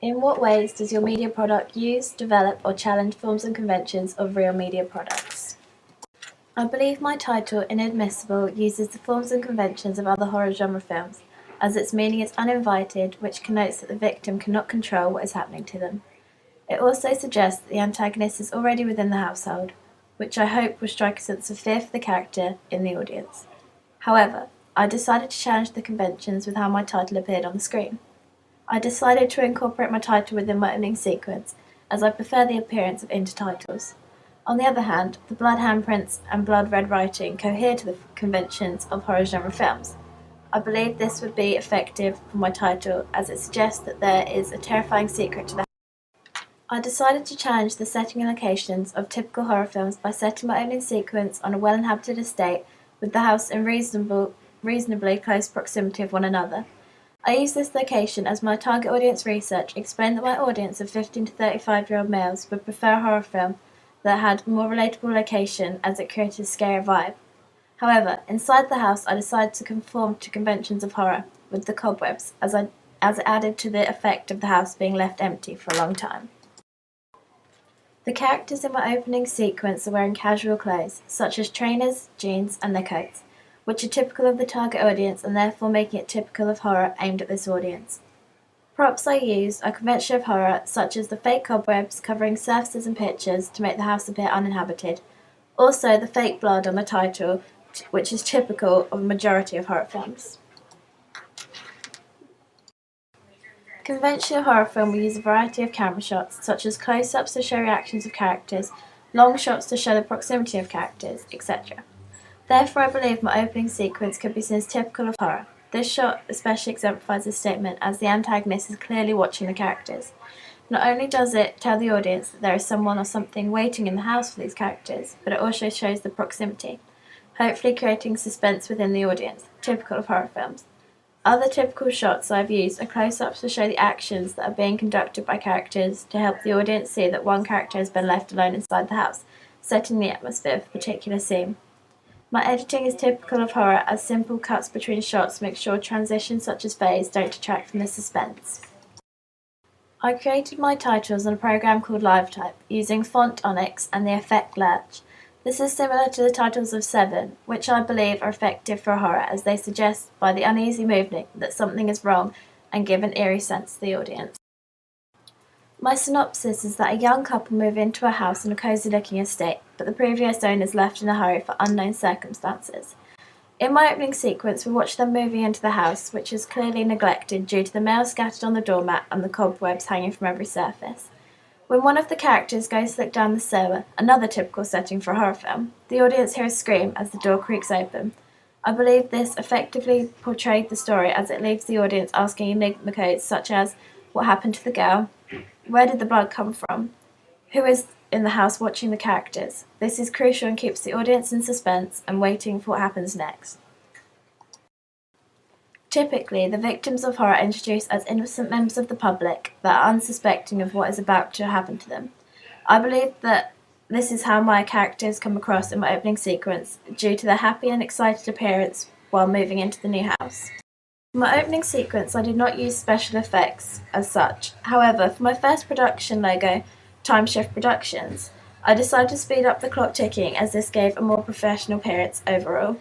In what ways does your media product use, develop, or challenge forms and conventions of real media products? I believe my title, Inadmissible, uses the forms and conventions of other horror genre films, as its meaning is uninvited, which connotes that the victim cannot control what is happening to them. It also suggests that the antagonist is already within the household, which I hope will strike a sense of fear for the character in the audience. However, I decided to challenge the conventions with how my title appeared on the screen. I decided to incorporate my title within my opening sequence, as I prefer the appearance of intertitles. On the other hand, the blood handprints and blood red writing cohere to the conventions of horror genre films. I believe this would be effective for my title, as it suggests that there is a terrifying secret to the I decided to challenge the setting and locations of typical horror films by setting my opening sequence on a well-inhabited estate with the house in reasonably close proximity of one another. I used this location as my target audience research explained that my audience of 15 to 35-year-old males would prefer a horror film that had a more relatable location as it created a scarier vibe. However, inside the house I decided to conform to conventions of horror with the cobwebs as it added to the effect of the house being left empty for a long time. The characters in my opening sequence are wearing casual clothes, such as trainers, jeans, and their coats, which are typical of the target audience and therefore making it typical of horror aimed at this audience. Props I used are convention of horror, such as the fake cobwebs covering surfaces and pictures to make the house appear uninhabited. Also, the fake blood on the title, which is typical of a majority of horror films. Conventional horror film will use a variety of camera shots, such as close-ups to show reactions of characters, long shots to show the proximity of characters, etc. Therefore, I believe my opening sequence could be seen as typical of horror. This shot especially exemplifies this statement, as the antagonist is clearly watching the characters. Not only does it tell the audience that there is someone or something waiting in the house for these characters, but it also shows the proximity, hopefully creating suspense within the audience, typical of horror films. Other typical shots I've used are close-ups to show the actions that are being conducted by characters to help the audience see that one character has been left alone inside the house, setting the atmosphere of a particular scene. My editing is typical of horror, as simple cuts between shots make sure transitions such as fades don't detract from the suspense. I created my titles on a program called LiveType, using Font Onyx and the effect Lurch. This is similar to the titles of Seven, which I believe are effective for horror, as they suggest by the uneasy movement that something is wrong and give an eerie sense to the audience. My synopsis is that a young couple move into a house in a cozy-looking estate, but the previous owners left in a hurry for unknown circumstances. In my opening sequence, we watch them moving into the house, which is clearly neglected due to the mail scattered on the doormat and the cobwebs hanging from every surface. When one of the characters goes to look down the sewer, another typical setting for a horror film, the audience hears a scream as the door creaks open. I believe this effectively portrayed the story, as it leaves the audience asking enigma codes such as, what happened to the girl? Where did the blood come from? Who is in the house watching the characters? This is crucial and keeps the audience in suspense and waiting for what happens next. Typically, the victims of horror are introduced as innocent members of the public that are unsuspecting of what is about to happen to them. I believe that this is how my characters come across in my opening sequence, due to their happy and excited appearance while moving into the new house. For my opening sequence, I did not use special effects as such. However, for my first production logo, Timeshift Productions, I decided to speed up the clock ticking, as this gave a more professional appearance overall.